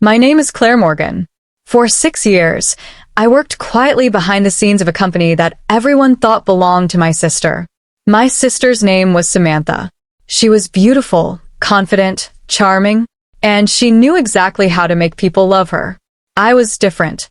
My name is Claire Morgan. For 6 years, I worked quietly behind the scenes of a company that everyone thought belonged to my sister. My sister's name was Samantha. She was beautiful, confident, charming, and she knew exactly how to make people love her. I was different.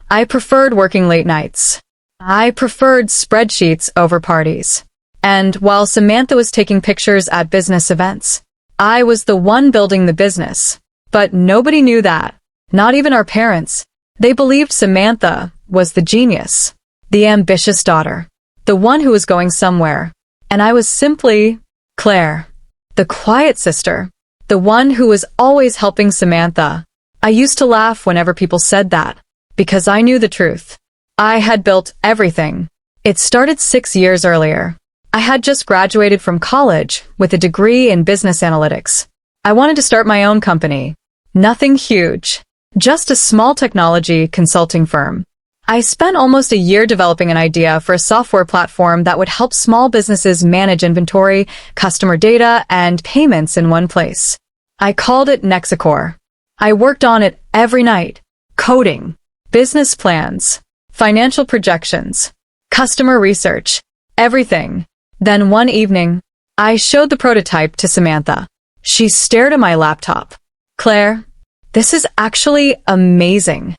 I preferred working late nights. I preferred spreadsheets over parties. And while Samantha was taking pictures at business events, I was the one building the business. But nobody knew that. Not even our parents. They believed Samantha was the genius, the ambitious daughter, the one who was going somewhere. And I was simply Claire, the quiet sister, the one who was always helping Samantha. I used to laugh whenever people said that, because I knew the truth. I had built everything. It started 6 years earlier. I had just graduated from college with a degree in business analytics. I wanted to start my own company. Nothing huge, just a small technology consulting firm. I spent almost a year developing an idea for a software platform that would help small businesses manage inventory, customer data, and payments in one place. I called it Nexacore. I worked on it every night, coding, business plans, financial projections, customer research, everything. Then one evening, I showed the prototype to Samantha. She stared at my laptop. Claire, this is actually amazing.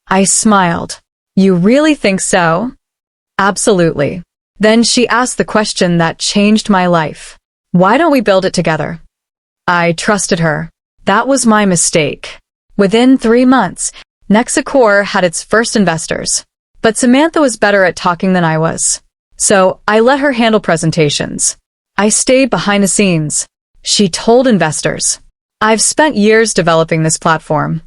I smiled. You really think so? Absolutely. Then she asked the question that changed my life. Why don't we build it together? I trusted her. That was my mistake. Within 3 months, Nexacore had its first investors. But Samantha was better at talking than I was. So I let her handle presentations. I stayed behind the scenes. She told investors, I've spent years developing this platform.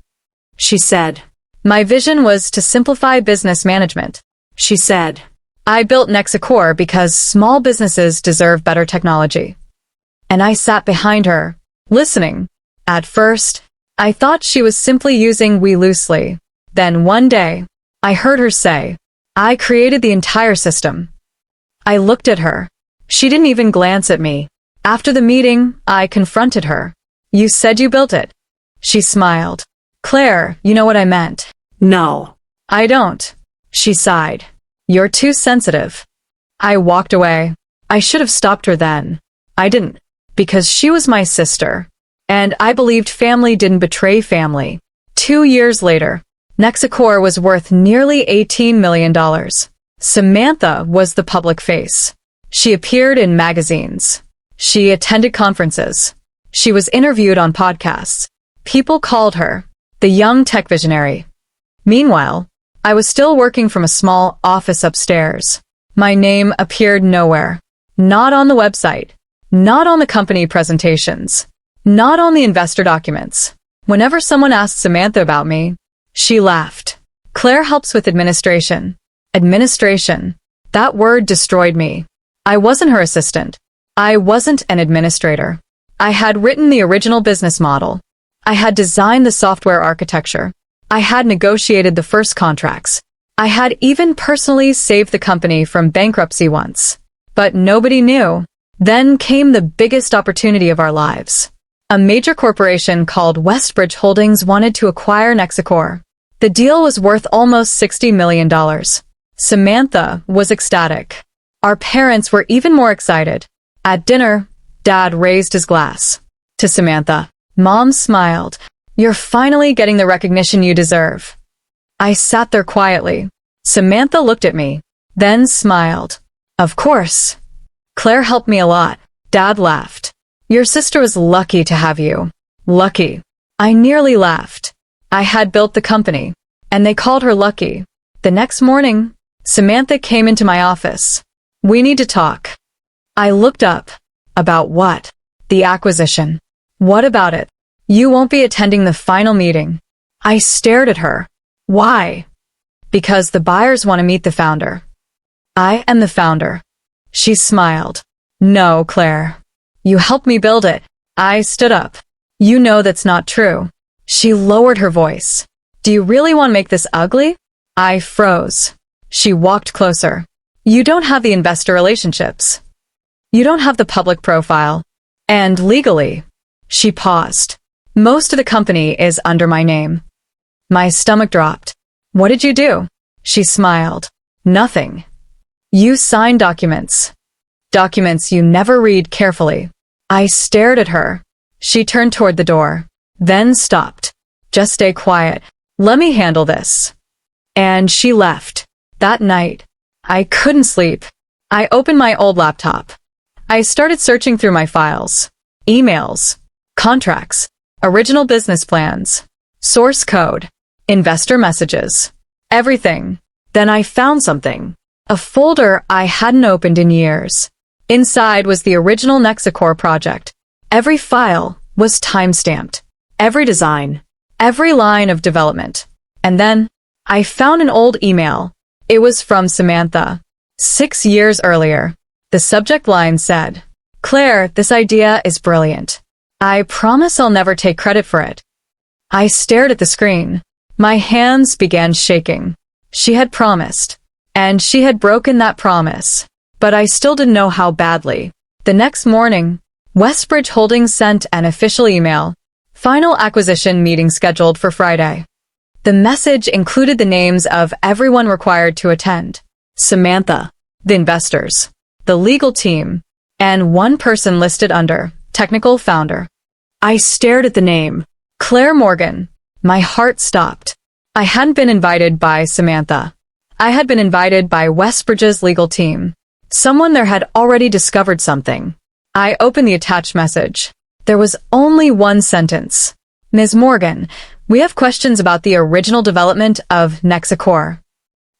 She said, my vision was to simplify business management. She said, I built Nexacore because small businesses deserve better technology. And I sat behind her, listening. At first, I thought she was simply using we loosely. Then one day, I heard her say, I created the entire system. I looked at her. She didn't even glance at me. After the meeting, I confronted her. You said you built it. She smiled. Claire, you know what I meant. No. I don't. She sighed. You're too sensitive. I walked away. I should have stopped her then. I didn't. Because she was my sister. And I believed family didn't betray family. 2 years later, Nexacore was worth nearly $18 million. Samantha was the public face. She appeared in magazines. She attended conferences. She was interviewed on podcasts. People called her the young tech visionary. Meanwhile, I was still working from a small office upstairs. My name appeared nowhere. Not on the website. Not on the company presentations. Not on the investor documents. Whenever someone asked Samantha about me, she laughed. Claire helps with administration. Administration. That word destroyed me. I wasn't her assistant. I wasn't an administrator. I had written the original business model. I had designed the software architecture. I had negotiated the first contracts. I had even personally saved the company from bankruptcy once. But nobody knew. Then came the biggest opportunity of our lives. A major corporation called Westbridge Holdings wanted to acquire Nexacore. The deal was worth almost $60 million. Samantha was ecstatic. Our parents were even more excited. At dinner, Dad raised his glass. To Samantha, Mom smiled. You're finally getting the recognition you deserve. I sat there quietly. Samantha looked at me, then smiled. Of course. Claire helped me a lot. Dad laughed. Your sister was lucky to have you. Lucky. I nearly laughed. I had built the company, and they called her lucky. The next morning, Samantha came into my office. We need to talk. I looked up. About what? The acquisition. What about it? You won't be attending the final meeting. I stared at her. Why? Because the buyers want to meet the founder. I am the founder. She smiled. No, Claire. You helped me build it. I stood up. You know that's not true. She lowered her voice. Do you really want to make this ugly? I froze. She walked closer. You don't have the investor relationships. You don't have the public profile. And legally. She paused. Most of the company is under my name. My stomach dropped. What did you do? She smiled. Nothing. You signed documents. Documents you never read carefully. I stared at her. She turned toward the door, then stopped. Just stay quiet. Let me handle this. And she left. That night, I couldn't sleep. I opened my old laptop. I started searching through my files. Emails, contracts, original business plans, source code, investor messages, everything. Then I found something. A folder I hadn't opened in years. Inside was the original Nexacore project. Every file was time-stamped. Every design, every line of development. And then, I found an old email. It was from Samantha. 6 years earlier. The subject line said, "Claire, this idea is brilliant. I promise I'll never take credit for it." I stared at the screen. My hands began shaking. She had promised. And she had broken that promise. But I still didn't know how badly. The next morning, Westbridge Holdings sent an official email. Final acquisition meeting scheduled for Friday. The message included the names of everyone required to attend. Samantha, the investors, the legal team, and one person listed under technical founder. I stared at the name, Claire Morgan. My heart stopped. I hadn't been invited by Samantha. I had been invited by Westbridge's legal team. Someone there had already discovered something. I opened the attached message. There was only one sentence. "Ms. Morgan, we have questions about the original development of Nexacore."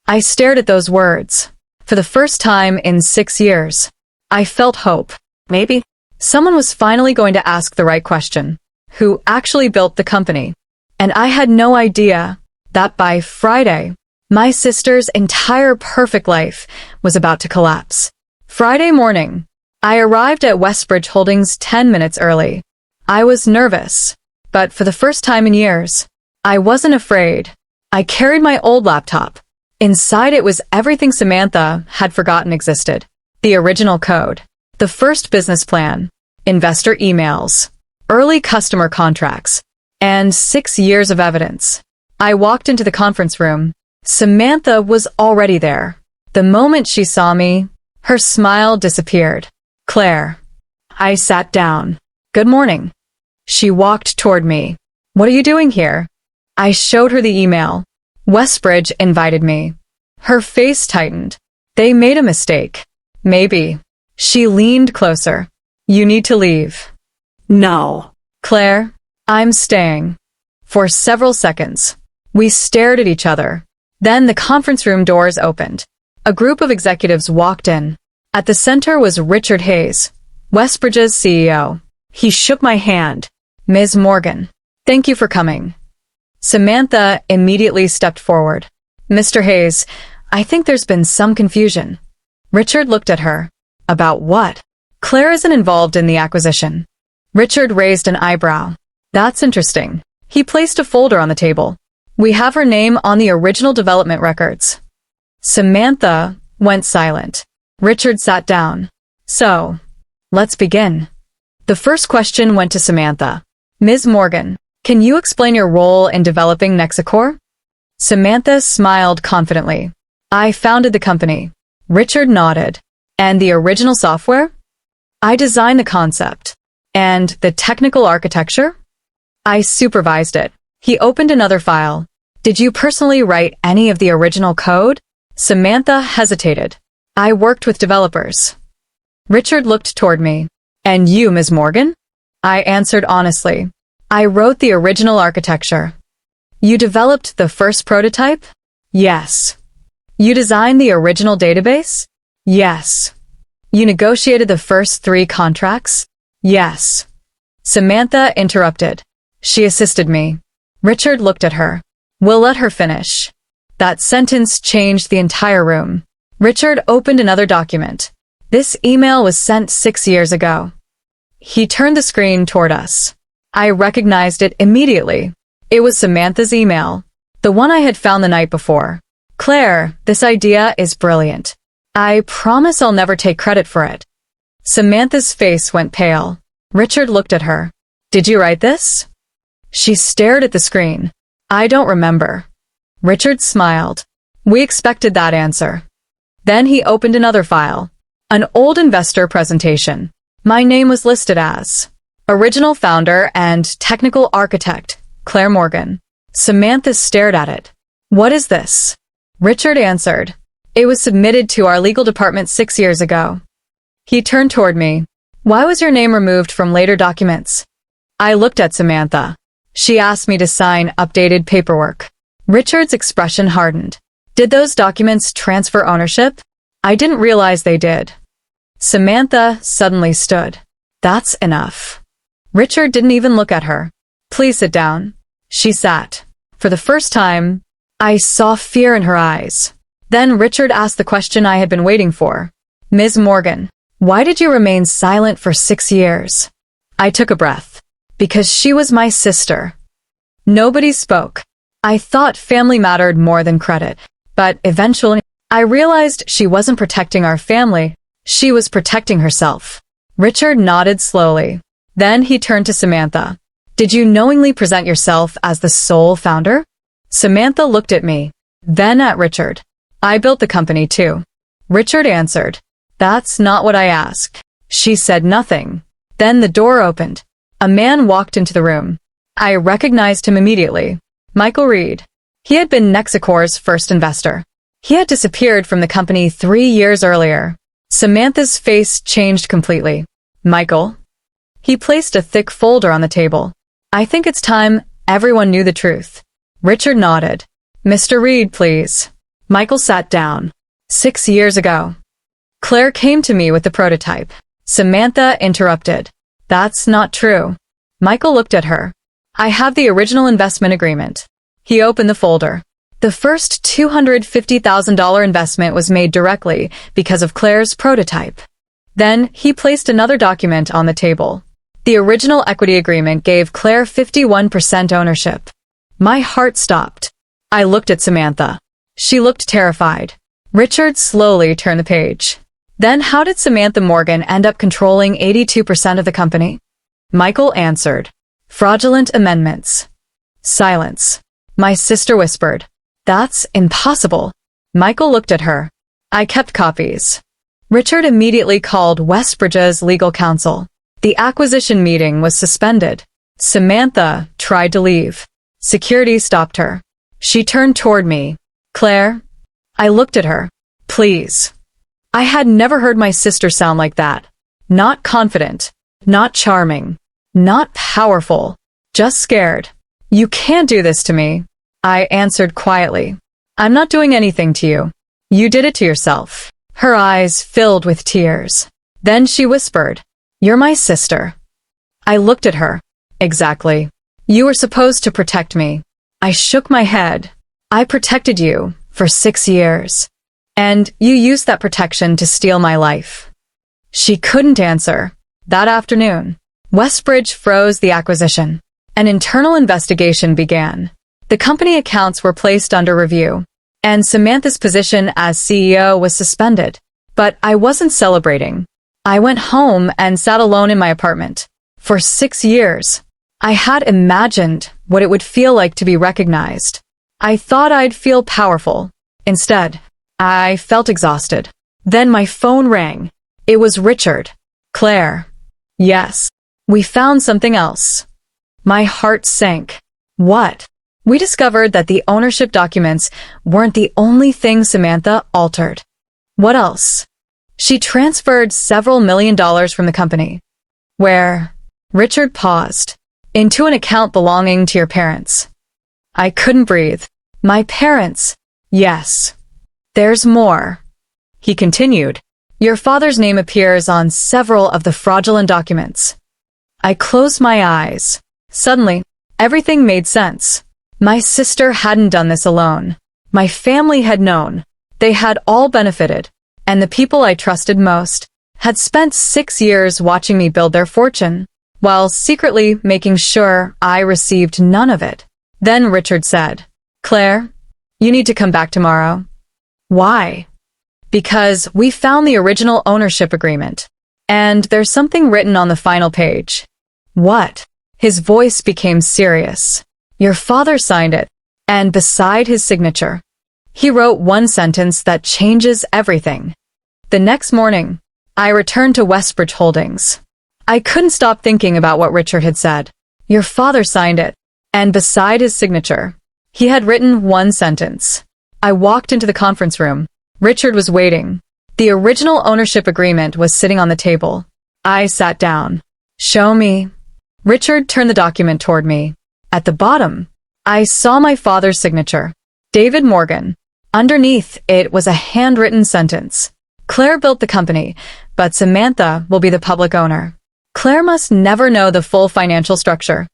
I stared at those words. For the first time in 6 years, I felt hope. Maybe someone was finally going to ask the right question. Who actually built the company? And I had no idea that by Friday, my sister's entire perfect life was about to collapse. Friday morning, I arrived at Westbridge Holdings 10 minutes early. I was nervous, but for the first time in years, I wasn't afraid. I carried my old laptop. Inside it was everything Samantha had forgotten existed. The original code, the first business plan, investor emails, early customer contracts, and 6 years of evidence. I walked into the conference room. Samantha was already there. The moment she saw me, her smile disappeared. "Claire." I sat down. "Good morning." She walked toward me. "What are you doing here?" I showed her the email. Westbridge invited me. Her face tightened. They made a mistake. Maybe. She leaned closer. "You need to leave." "No." "Claire, I'm staying." For several seconds, we stared at each other. Then the conference room doors opened. A group of executives walked in. At the center was Richard Hayes, Westbridge's CEO. He shook my hand. "Ms. Morgan, thank you for coming." Samantha immediately stepped forward. "Mr. Hayes, I think there's been some confusion." Richard looked at her. "About what?" "Claire isn't involved in the acquisition." Richard raised an eyebrow. "That's interesting." He placed a folder on the table. "We have her name on the original development records." Samantha went silent. Richard sat down. "So, let's begin." The first question went to Samantha. "Ms. Morgan, can you explain your role in developing Nexacore?" Samantha smiled confidently. "I founded the company." Richard nodded. "And the original software?" "I designed the concept." "And the technical architecture?" "I supervised it." He opened another file. "Did you personally write any of the original code?" Samantha hesitated. "I worked with developers." Richard looked toward me. "And you, Ms. Morgan?" I answered honestly. "I wrote the original architecture." "You developed the first prototype?" "Yes." "You designed the original database?" "Yes." "You negotiated the first 3 contracts?" "Yes." Samantha interrupted. She assisted me. Richard looked at her. "We'll let her finish." That sentence changed the entire room. Richard opened another document. This email was sent 6 years ago. He turned the screen toward us. I recognized it immediately. It was Samantha's email, the one I had found the night before. "Claire, this idea is brilliant. I promise I'll never take credit for it." Samantha's face went pale. Richard looked at her. "Did you write this?" She stared at the screen. I don't remember. Richard smiled. We expected that answer. Then he opened another file. An old investor presentation. My name was listed as original founder and technical architect, Claire Morgan. Samantha stared at it. What is this? Richard answered. It was submitted to our legal department 6 years ago. He turned toward me. Why was your name removed from later documents? I looked at Samantha. She asked me to sign updated paperwork. Richard's expression hardened. Did those documents transfer ownership? I didn't realize they did. Samantha suddenly stood. That's enough. Richard didn't even look at her. Please sit down. She sat. For the first time, I saw fear in her eyes. Then Richard asked the question I had been waiting for. Ms. Morgan, why did you remain silent for 6 years? I took a breath. Because she was my sister. Nobody spoke. I thought family mattered more than credit. But eventually, I realized she wasn't protecting our family. She was protecting herself. Richard nodded slowly. Then he turned to Samantha. Did you knowingly present yourself as the sole founder? Samantha looked at me. Then at Richard. I built the company too. Richard answered. That's not what I asked. She said nothing. Then the door opened. A man walked into the room. I recognized him immediately. Michael Reed. He had been Nexicor's first investor. He had disappeared from the company 3 years earlier. Samantha's face changed completely. Michael? He placed a thick folder on the table. I think it's time everyone knew the truth. Richard nodded. Mr. Reed, please. Michael sat down. 6 years ago. Claire came to me with the prototype. Samantha interrupted. That's not true. Michael looked at her. I have the original investment agreement. He opened the folder. The first $250,000 investment was made directly because of Claire's prototype. Then he placed another document on the table. The original equity agreement gave Claire 51% ownership. My heart stopped. I looked at Samantha. She looked terrified. Richard slowly turned the page. Then how did Samantha Morgan end up controlling 82% of the company? Michael answered. Fraudulent amendments. Silence. My sister whispered. That's impossible. Michael looked at her. I kept copies. Richard immediately called Westbridge's legal counsel. The acquisition meeting was suspended. Samantha tried to leave. Security stopped her. She turned toward me. Claire? I looked at her. Please. I had never heard my sister sound like that. Not confident. Not charming. Not powerful. Just scared. You can't do this to me. I answered quietly. I'm not doing anything to you. You did it to yourself. Her eyes filled with tears. Then she whispered, You're my sister. I looked at her. Exactly. You were supposed to protect me. I shook my head. I protected you for 6 years. And you used that protection to steal my life. She couldn't answer. That afternoon, Westbridge froze the acquisition. An internal investigation began. The company accounts were placed under review, and Samantha's position as CEO was suspended. But I wasn't celebrating. I went home and sat alone in my apartment. For 6 years, I had imagined what it would feel like to be recognized. I thought I'd feel powerful. Instead, I felt exhausted. Then my phone rang. It was Richard. Claire. Yes. We found something else. My heart sank. What? We discovered that the ownership documents weren't the only thing Samantha altered. What else? She transferred several $1,000,000 from the company. Where? Richard paused. Into an account belonging to your parents. I couldn't breathe. My parents? Yes. There's more. He continued. Your father's name appears on several of the fraudulent documents. I closed my eyes. Suddenly, everything made sense. My sister hadn't done this alone. My family had known. They had all benefited. And the people I trusted most had spent 6 years watching me build their fortune, while secretly making sure I received none of it. Then Richard said, Claire, you need to come back tomorrow. Why? Because we found the original ownership agreement. And there's something written on the final page. What? His voice became serious. Your father signed it. and beside his signature, he wrote one sentence that changes everything. The next morning, I returned to Westbridge Holdings. I couldn't stop thinking about what Richard had said. Your father signed it, and beside his signature, he had written one sentence. I walked into the conference room. Richard was waiting. The original ownership agreement was sitting on the table. I sat down. Show me. Richard turned the document toward me. At the bottom, I saw my father's signature, David Morgan. Underneath, it was a handwritten sentence. Claire built the company, but Samantha will be the public owner. Claire must never know the full financial structure.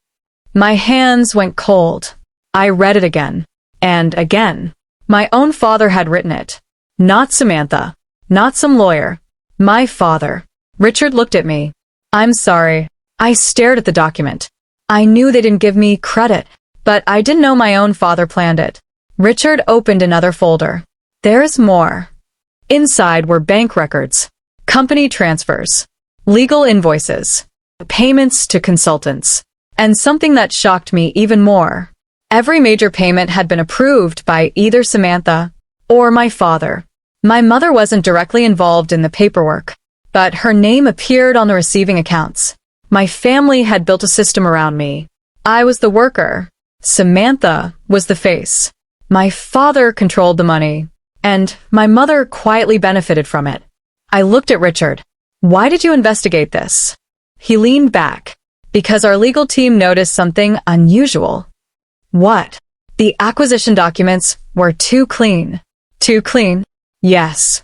My hands went cold. I read it again, and again. My own father had written it. Not Samantha. Not some lawyer. My father. Richard looked at me. I'm sorry. I stared at the document. I knew they didn't give me credit, but I didn't know my own father planned it. Richard opened another folder. There's more. Inside were bank records, company transfers, legal invoices, payments to consultants, and something that shocked me even more. Every major payment had been approved by either Samantha or my father. My mother wasn't directly involved in the paperwork, but her name appeared on the receiving accounts. My family had built a system around me. I was the worker. Samantha was the face. My father controlled the money, and my mother quietly benefited from it. I looked at Richard. Why did you investigate this? He leaned back. Because our legal team noticed something unusual. What? The acquisition documents were too clean. Too clean? Yes.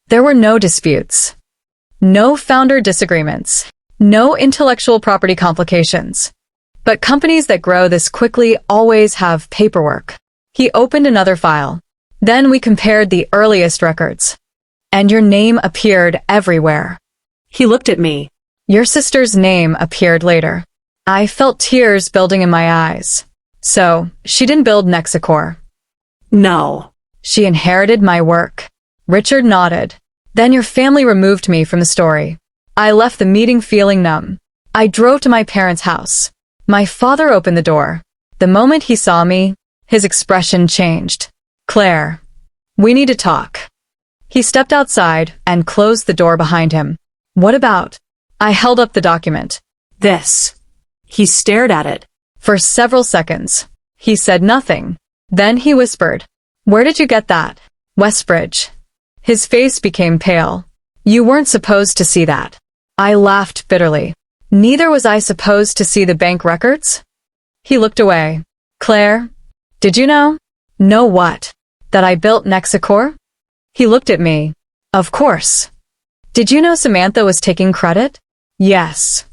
There were no disputes. No founder disagreements. No intellectual property complications. But companies that grow this quickly always have paperwork. He opened another file. Then we compared the earliest records. And your name appeared everywhere. He looked at me. Your sister's name appeared later. I felt tears building in my eyes. So, she didn't build Nexicor. No. She inherited my work. Richard nodded. Then your family removed me from the story. I left the meeting feeling numb. I drove to my parents' house. My father opened the door. The moment he saw me, his expression changed. Claire, we need to talk. He stepped outside and closed the door behind him. What about? I held up the document. This. He stared at it. For several seconds. He said nothing. Then he whispered. Where did you get that? Westbridge. His face became pale. You weren't supposed to see that. I laughed bitterly. Neither was I supposed to see the bank records? He looked away. Claire, did you know? Know what? That I built Nexicor? He looked at me. Of course. Did you know Samantha was taking credit? Yes.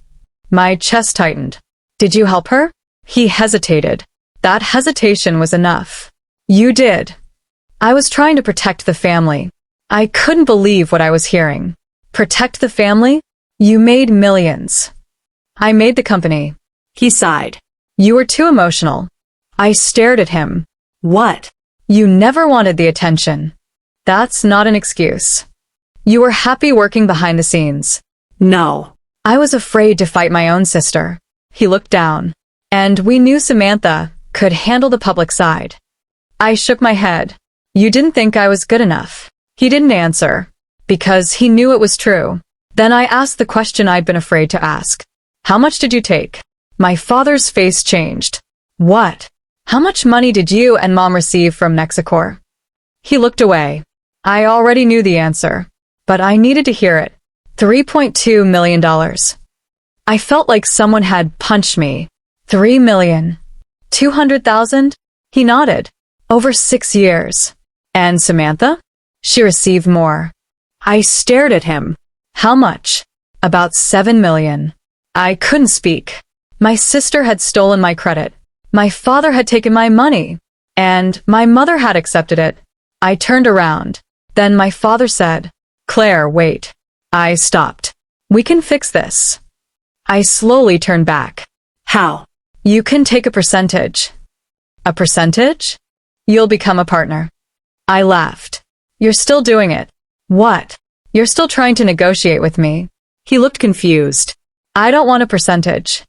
My chest tightened. Did you help her? He hesitated. That hesitation was enough. You did. I was trying to protect the family. I couldn't believe what I was hearing. Protect the family? You made millions. I made the company. He sighed. You were too emotional. I stared at him. What? You never wanted the attention. That's not an excuse. You were happy working behind the scenes. No. I was afraid to fight my own sister. He looked down. And we knew Samantha could handle the public side. I shook my head. You didn't think I was good enough. He didn't answer. Because he knew it was true. Then I asked the question I'd been afraid to ask. How much did you take? My father's face changed. What? How much money did you and Mom receive from Nexicor? He looked away. I already knew the answer. But I needed to hear it. $3.2 million. I felt like someone had punched me. 3 million. 200,000? He nodded. Over 6 years. And Samantha? She received more. I stared at him. How much? About 7 million. I couldn't speak. My sister had stolen my credit. My father had taken my money. And my mother had accepted it. I turned around. Then my father said, Claire, wait. I stopped. We can fix this. I slowly turned back. How? You can take a percentage. A percentage? You'll become a partner. I laughed. You're still doing it. What? You're still trying to negotiate with me. He looked confused. I don't want a percentage.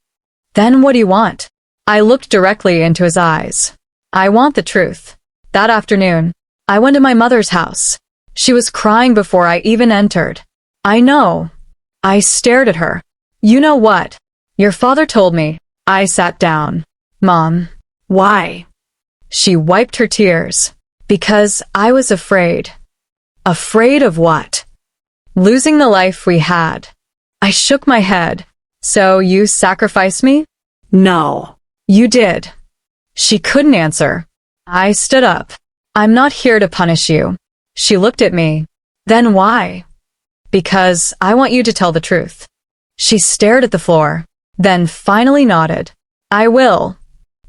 Then what do you want? I looked directly into his eyes. I want the truth. That afternoon, I went to my mother's house. She was crying before I even entered. I know. I stared at her. You know what? Your father told me. I sat down. Mom, why? She wiped her tears. Because I was afraid. Afraid of what? Losing the life we had. I shook my head. So you sacrificed me? No. You did. She couldn't answer. I stood up. I'm not here to punish you. She looked at me. Then why? Because I want you to tell the truth. She stared at the floor, then finally nodded. I will.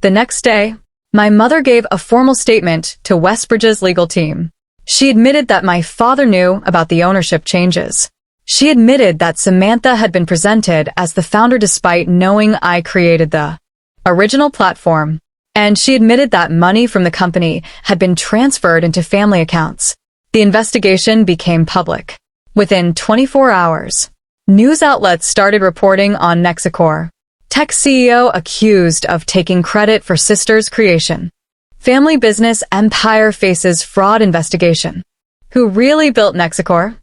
The next day, my mother gave a formal statement to Westbridge's legal team. She admitted that my father knew about the ownership changes. She admitted that Samantha had been presented as the founder despite knowing I created the original platform. And she admitted that money from the company had been transferred into family accounts. The investigation became public. Within 24 hours, news outlets started reporting on Nexicor. Tech CEO accused of taking credit for sister's creation. Family business empire faces fraud investigation. Who really built Nexicor?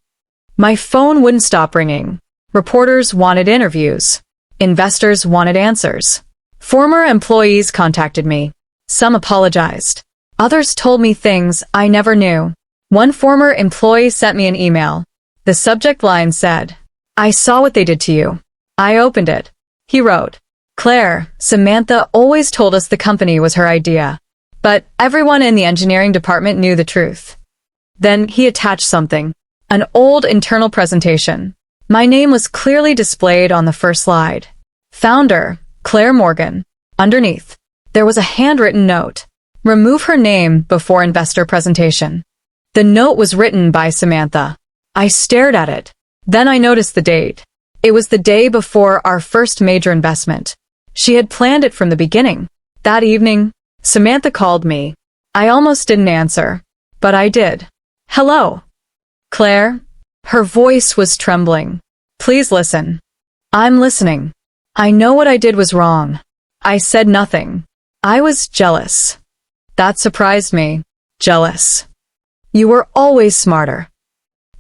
My phone wouldn't stop ringing. Reporters wanted interviews. Investors wanted answers. Former employees contacted me. Some apologized. Others told me things I never knew. One former employee sent me an email. The subject line said, I saw what they did to you. I opened it. He wrote, Claire, Samantha always told us the company was her idea. But everyone in the engineering department knew the truth. Then he attached something. An old internal presentation. My name was clearly displayed on the first slide. Founder, Claire Morgan. Underneath, there was a handwritten note. Remove her name before investor presentation. The note was written by Samantha. I stared at it. Then I noticed the date. It was the day before our first major investment. She had planned it from the beginning. That evening, Samantha called me. I almost didn't answer, but I did. Hello. Claire? Her voice was trembling. Please listen. I'm listening. I know what I did was wrong. I said nothing. I was jealous. That surprised me. Jealous. You were always smarter.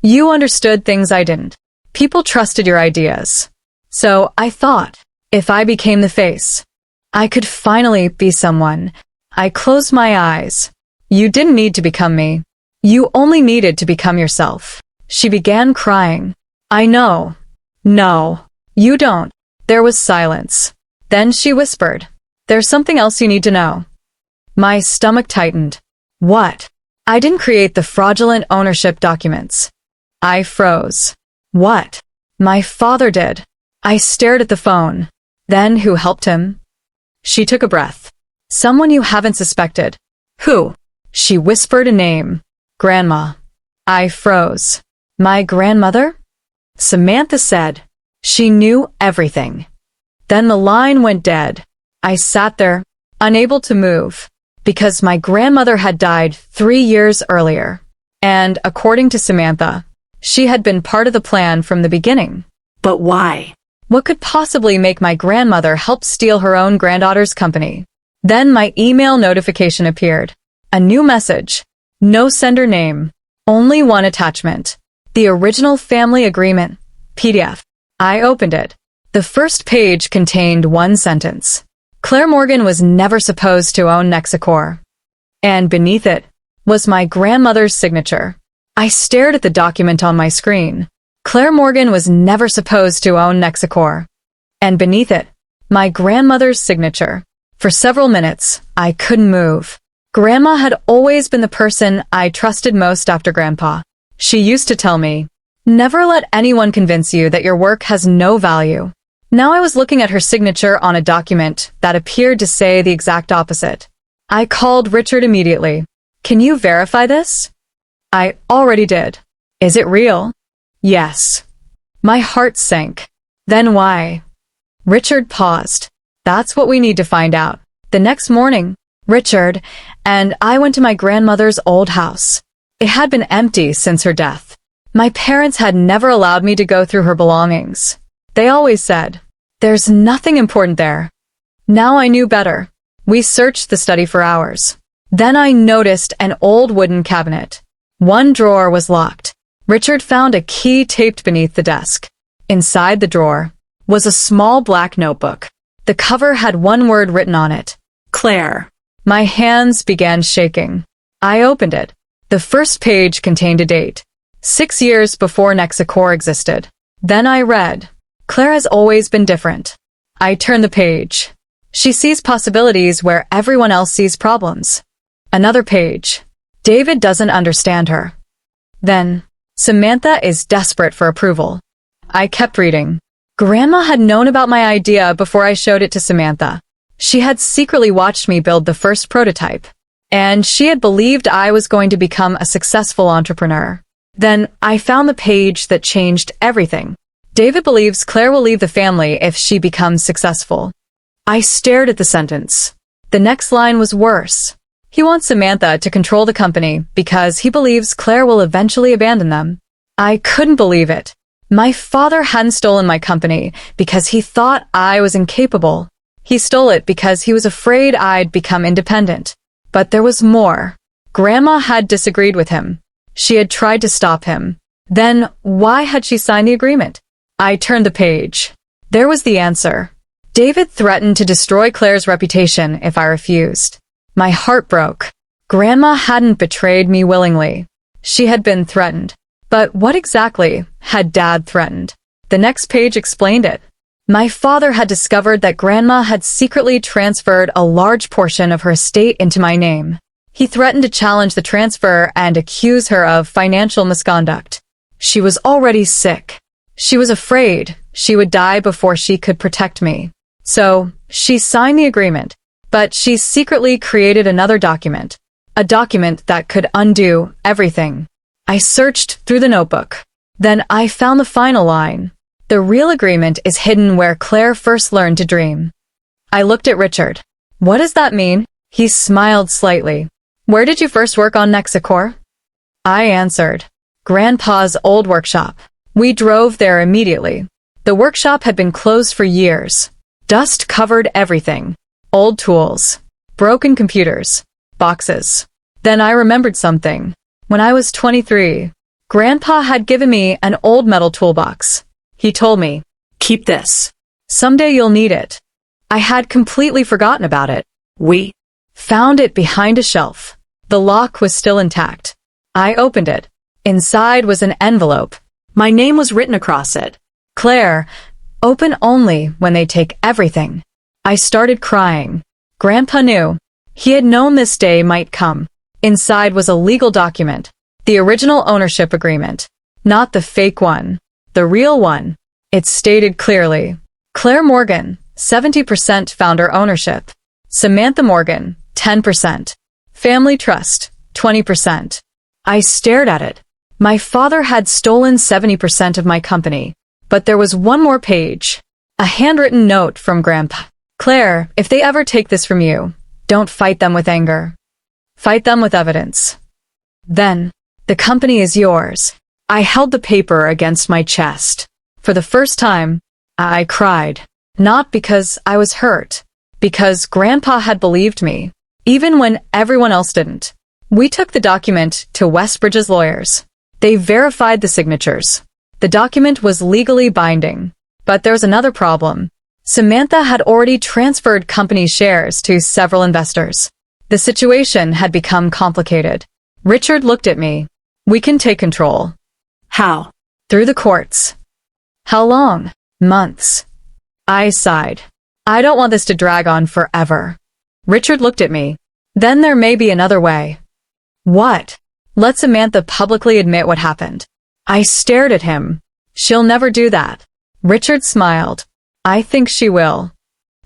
You understood things I didn't. People trusted your ideas. So I thought, if I became the face, I could finally be someone. I closed my eyes. You didn't need to become me. You only needed to become yourself. She began crying. I know. No, you don't. There was silence. Then she whispered, There's something else you need to know. My stomach tightened. What? I didn't create the fraudulent ownership documents. I froze. What? My father did. I stared at the phone. Then who helped him? She took a breath. Someone you haven't suspected. Who? She whispered a name. Grandma. I froze. My grandmother? Samantha said. She knew everything. Then the line went dead. I sat there, unable to move, because my grandmother had died 3 years earlier. And, according to Samantha, she had been part of the plan from the beginning. But why? What could possibly make my grandmother help steal her own granddaughter's company? Then my email notification appeared. A new message. No sender name. Only one attachment. The original family agreement. PDF. I opened it. The first page contained one sentence. Claire Morgan was never supposed to own Nexicor. And beneath it was my grandmother's signature. I stared at the document on my screen. Claire Morgan was never supposed to own Nexicor. And beneath it, my grandmother's signature. For several minutes, I couldn't move. Grandma had always been the person I trusted most after Grandpa. She used to tell me, never let anyone convince you that your work has no value. Now I was looking at her signature on a document that appeared to say the exact opposite. I called Richard immediately. Can you verify this? I already did. Is it real? Yes. My heart sank. Then why? Richard paused. That's what we need to find out. The next morning, Richard and I went to my grandmother's old house. It had been empty since her death. My parents had never allowed me to go through her belongings. They always said, there's nothing important there. Now I knew better. We searched the study for hours. Then I noticed an old wooden cabinet. One drawer was locked. Richard found a key taped beneath the desk. Inside the drawer was a small black notebook. The cover had one word written on it: Claire. My hands began shaking. I opened it. The first page contained a date: 6 years before Nexicor existed. Then I read, Claire has always been different. I turned the page. She sees possibilities where everyone else sees problems. Another page. David doesn't understand her. Then, Samantha is desperate for approval. I kept reading. Grandma had known about my idea before I showed it to Samantha. She had secretly watched me build the first prototype, and she had believed I was going to become a successful entrepreneur. Then I found the page that changed everything. David believes Claire will leave the family if she becomes successful. I stared at the sentence. The next line was worse. He wants Samantha to control the company because he believes Claire will eventually abandon them. I couldn't believe it. My father hadn't stolen my company because he thought I was incapable. He stole it because he was afraid I'd become independent. But there was more. Grandma had disagreed with him. She had tried to stop him. Then why had she signed the agreement? I turned the page. There was the answer. David threatened to destroy Claire's reputation if I refused. My heart broke. Grandma hadn't betrayed me willingly. She had been threatened. But what exactly had Dad threatened? The next page explained it. My father had discovered that Grandma had secretly transferred a large portion of her estate into my name. He threatened to challenge the transfer and accuse her of financial misconduct. She was already sick. She was afraid she would die before she could protect me. So, she signed the agreement, but she secretly created another document, a document that could undo everything. I searched through the notebook. Then I found the final line. The real agreement is hidden where Claire first learned to dream. I looked at Richard. What does that mean? He smiled slightly. Where did you first work on Nexicor? I answered. Grandpa's old workshop. We drove there immediately. The workshop had been closed for years. Dust covered everything. Old tools. Broken computers. Boxes. Then I remembered something. When I was 23, Grandpa had given me an old metal toolbox. He told me, keep this. Someday you'll need it. I had completely forgotten about it. We found it behind a shelf. The lock was still intact. I opened it. Inside was an envelope. My name was written across it. Claire, open only when they take everything. I started crying. Grandpa knew. He had known this day might come. Inside was a legal document. The original ownership agreement. Not the fake one. The real one. It stated clearly. Claire Morgan, 70% founder ownership. Samantha Morgan, 10%. Family trust, 20%. I stared at it. My father had stolen 70% of my company. But there was one more page. A handwritten note from Grandpa. Claire, if they ever take this from you, don't fight them with anger. Fight them with evidence. Then, the company is yours. I held the paper against my chest. For the first time, I cried. Not because I was hurt, because Grandpa had believed me, even when everyone else didn't. We took the document to Westbridge's lawyers. They verified the signatures. The document was legally binding. But there was another problem. Samantha had already transferred company shares to several investors. The situation had become complicated. Richard looked at me. We can take control. How? Through the courts. How long? Months. I sighed. I don't want this to drag on forever. Richard looked at me. Then there may be another way. What? Let Samantha publicly admit what happened. I stared at him. She'll never do that. Richard smiled. I think she will.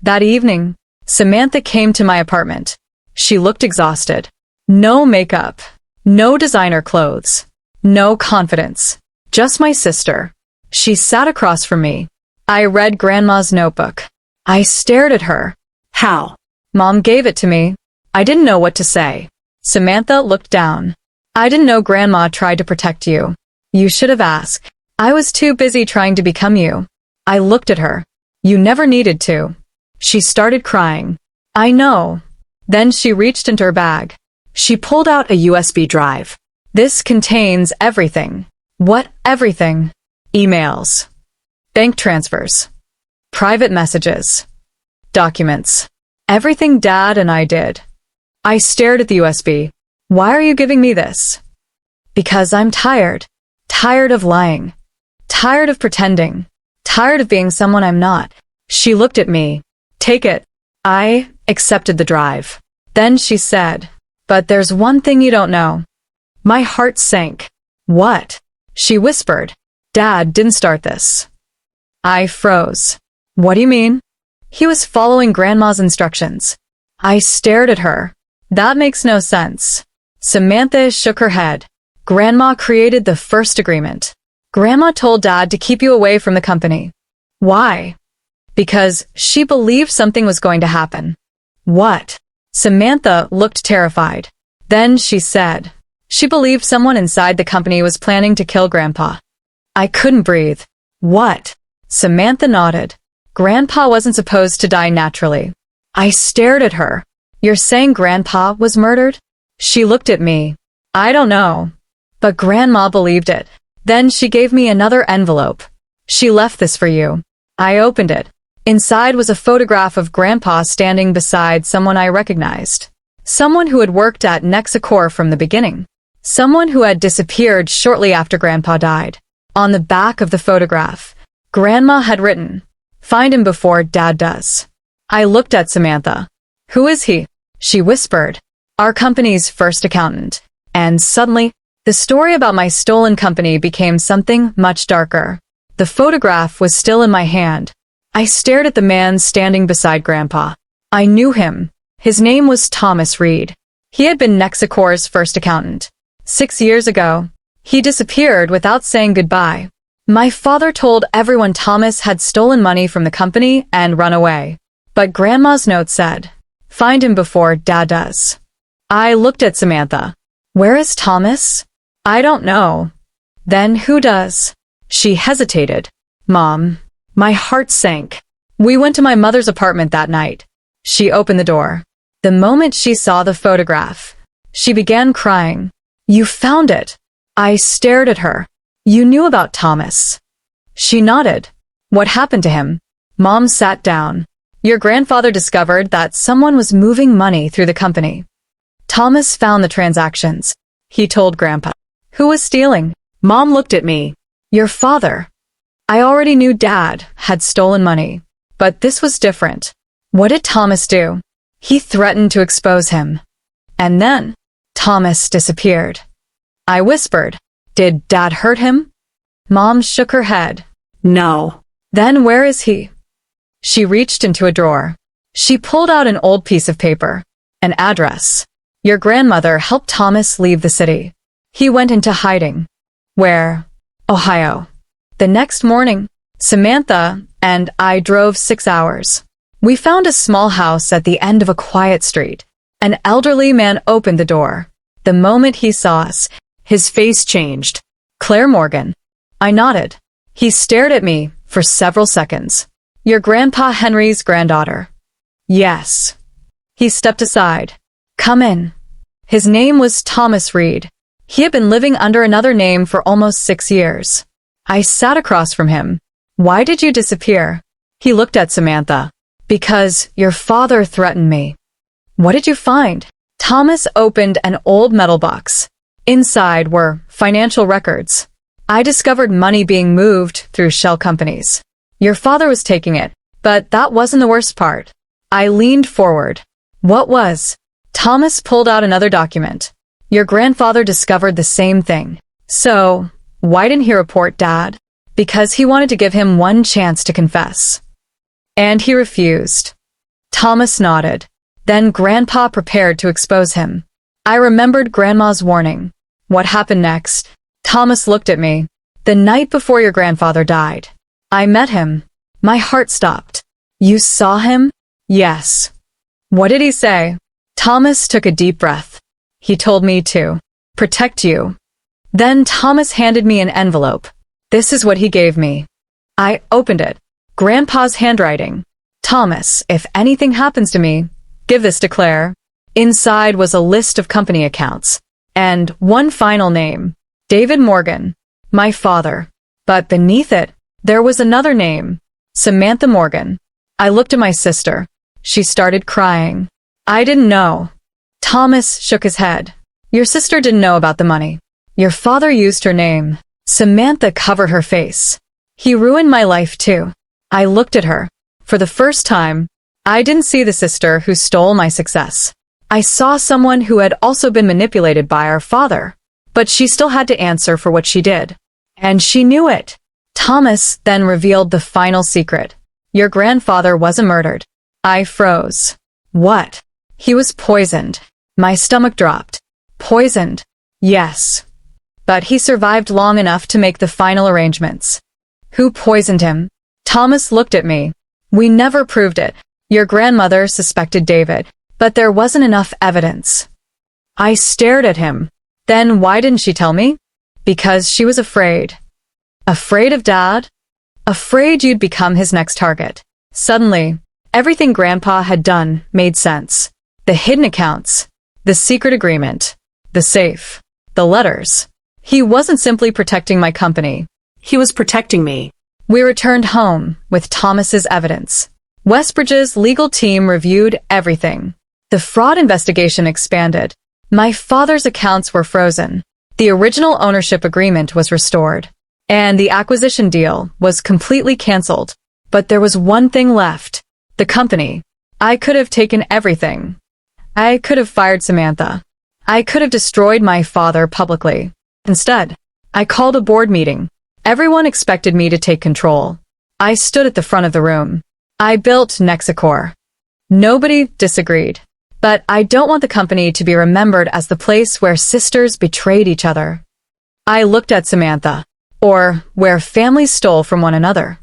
That evening, Samantha came to my apartment. She looked exhausted. No makeup. No designer clothes. No confidence. Just my sister. She sat across from me. I read Grandma's notebook. I stared at her. How? Mom gave it to me. I didn't know what to say. Samantha looked down. I didn't know Grandma tried to protect you. You should have asked. I was too busy trying to become you. I looked at her. You never needed to. She started crying. I know. Then she reached into her bag. She pulled out a USB drive. This contains everything. What everything? Emails, bank transfers, private messages, documents. Everything Dad and I did. I stared at the USB. Why are you giving me this? Because I'm tired. Tired of lying. Tired of pretending. Tired of being someone I'm not. She looked at me. Take it. I accepted the drive. Then she said, but there's one thing you don't know. My heart sank. What? She whispered. Dad didn't start this. I froze. What do you mean? He was following Grandma's instructions. I stared at her. That makes no sense. Samantha shook her head. Grandma created the first agreement. Grandma told Dad to keep you away from the company. Why? Because she believed something was going to happen. What? Samantha looked terrified. Then she said, she believed someone inside the company was planning to kill Grandpa. I couldn't breathe. What? Samantha nodded. Grandpa wasn't supposed to die naturally. I stared at her. You're saying Grandpa was murdered? She looked at me. I don't know. But Grandma believed it. Then she gave me another envelope. She left this for you. I opened it. Inside was a photograph of Grandpa standing beside someone I recognized. Someone who had worked at Nexacor from the beginning. Someone who had disappeared shortly after Grandpa died. On the back of the photograph, Grandma had written, "Find him before Dad does." I looked at Samantha. Who is he? She whispered. Our company's first accountant. And suddenly, the story about my stolen company became something much darker. The photograph was still in my hand. I stared at the man standing beside Grandpa. I knew him. His name was Thomas Reed. He had been Nexacor's first accountant. 6 years ago, he disappeared without saying goodbye. My father told everyone Thomas had stolen money from the company and run away. But Grandma's note said, "Find him before Dad does." I looked at Samantha. Where is Thomas? I don't know. Then who does? She hesitated. Mom. My heart sank. We went to my mother's apartment that night. She opened the door. The moment she saw the photograph, she began crying. You found it. I stared at her. You knew about Thomas. She nodded. What happened to him? Mom sat down. Your grandfather discovered that someone was moving money through the company. Thomas found the transactions. He told Grandpa. Who was stealing? Mom looked at me. Your father. I already knew Dad had stolen money. But this was different. What did Thomas do? He threatened to expose him. And then, Thomas disappeared. I whispered. Did Dad hurt him? Mom shook her head. No. Then where is he? She reached into a drawer. She pulled out an old piece of paper. An address. Your grandmother helped Thomas leave the city. He went into hiding. Where? Ohio. The next morning, Samantha and I drove 6 hours. We found a small house at the end of a quiet street. An elderly man opened the door. The moment he saw us, his face changed. Claire Morgan. I nodded. He stared at me for several seconds. Your Grandpa Henry's granddaughter. Yes. He stepped aside. Come in. His name was Thomas Reed. He had been living under another name for almost 6 years. I sat across from him. Why did you disappear? He looked at Samantha. Because your father threatened me. What did you find? Thomas opened an old metal box. Inside were financial records. I discovered money being moved through shell companies. Your father was taking it, but that wasn't the worst part. I leaned forward. What was? Thomas pulled out another document. Your grandfather discovered the same thing. So, why didn't he report Dad? Because he wanted to give him one chance to confess. And he refused. Thomas nodded. Then Grandpa prepared to expose him. I remembered Grandma's warning. What happened next? Thomas looked at me. The night before your grandfather died. I met him. My heart stopped. You saw him? Yes. What did he say? Thomas took a deep breath. He told me to protect you. Then Thomas handed me an envelope. This is what he gave me. I opened it. Grandpa's handwriting. Thomas, if anything happens to me, give this to Claire. Inside was a list of company accounts. And one final name. David Morgan. My father. But beneath it, there was another name. Samantha Morgan. I looked at my sister. She started crying. I didn't know. Thomas shook his head. Your sister didn't know about the money. Your father used her name. Samantha covered her face. He ruined my life too. I looked at her. For the first time, I didn't see the sister who stole my success. I saw someone who had also been manipulated by our father. But she still had to answer for what she did. And she knew it. Thomas then revealed the final secret. Your grandfather wasn't murdered. I froze. What? He was poisoned. My stomach dropped. Poisoned? Yes. But he survived long enough to make the final arrangements. Who poisoned him? Thomas looked at me. We never proved it. Your grandmother suspected David, but there wasn't enough evidence. I stared at him. Then why didn't she tell me? Because she was afraid. Afraid of Dad? Afraid you'd become his next target. Suddenly, everything Grandpa had done made sense. The hidden accounts, the secret agreement, the safe, the letters. He wasn't simply protecting my company. He was protecting me. We returned home with Thomas's evidence. Westbridge's legal team reviewed everything. The fraud investigation expanded. My father's accounts were frozen. The original ownership agreement was restored. And the acquisition deal was completely canceled. But there was one thing left. The company. I could have taken everything. I could have fired Samantha. I could have destroyed my father publicly. Instead, I called a board meeting. Everyone expected me to take control. I stood at the front of the room. I built Nexicor. Nobody disagreed. But I don't want the company to be remembered as the place where sisters betrayed each other. I looked at Samantha. Or where families stole from one another.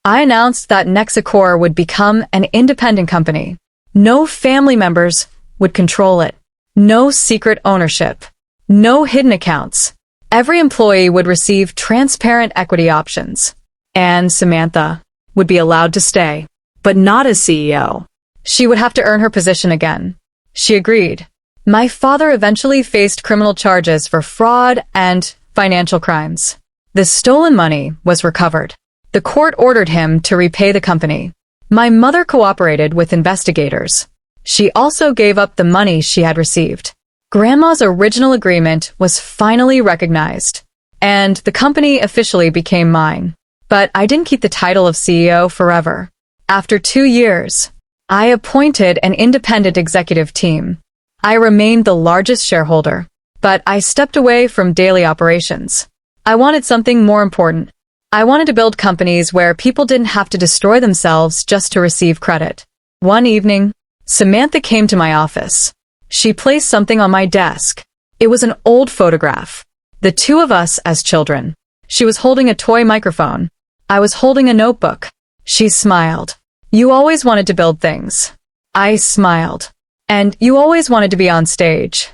I announced that Nexicor would become an independent company. No family members would control it. No secret ownership. No hidden accounts. Every employee would receive transparent equity options. And Samantha would be allowed to stay. But not as CEO. She would have to earn her position again. She agreed. My father eventually faced criminal charges for fraud and financial crimes. The stolen money was recovered. The court ordered him to repay the company. My mother cooperated with investigators. She also gave up the money she had received. Grandma's original agreement was finally recognized, and the company officially became mine. But I didn't keep the title of CEO forever. After 2 years, I appointed an independent executive team. I remained the largest shareholder, but I stepped away from daily operations. I wanted something more important. I wanted to build companies where people didn't have to destroy themselves just to receive credit. One evening, Samantha came to my office. She placed something on my desk. It was an old photograph. The two of us as children. She was holding a toy microphone. I was holding a notebook. She smiled. You always wanted to build things. I smiled. And you always wanted to be on stage.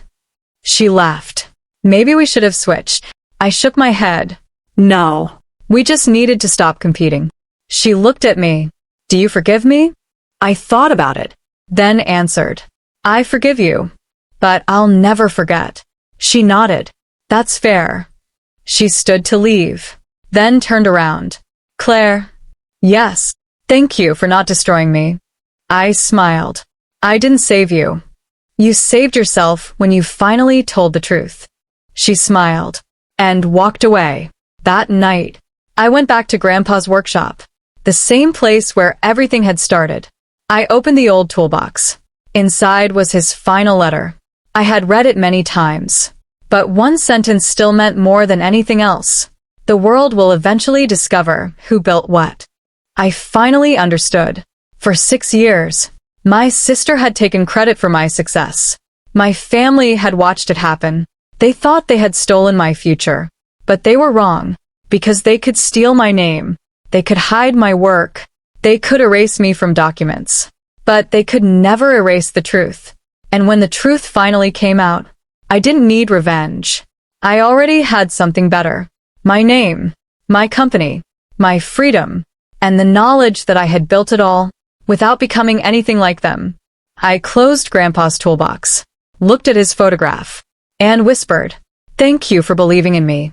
She laughed. Maybe we should have switched. I shook my head. No. We just needed to stop competing. She looked at me. Do you forgive me? I thought about it. Then answered. I forgive you. But I'll never forget. She nodded. That's fair. She stood to leave. Then turned around. Claire. Yes. Thank you for not destroying me. I smiled. I didn't save you. You saved yourself when you finally told the truth. She smiled. And walked away. That night, I went back to Grandpa's workshop, the same place where everything had started. I opened the old toolbox. Inside was his final letter. I had read it many times, but one sentence still meant more than anything else. The world will eventually discover who built what. I finally understood. For 6 years, my sister had taken credit for my success. My family had watched it happen. They thought they had stolen my future, but they were wrong, because they could steal my name, they could hide my work, they could erase me from documents, but they could never erase the truth. And when the truth finally came out, I didn't need revenge. I already had something better. My name, my company, my freedom, and the knowledge that I had built it all, without becoming anything like them. I closed Grandpa's toolbox, looked at his photograph, and whispered, "Thank you for believing in me."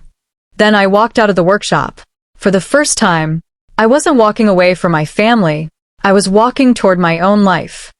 Then I walked out of the workshop. For the first time, I wasn't walking away from my family. I was walking toward my own life.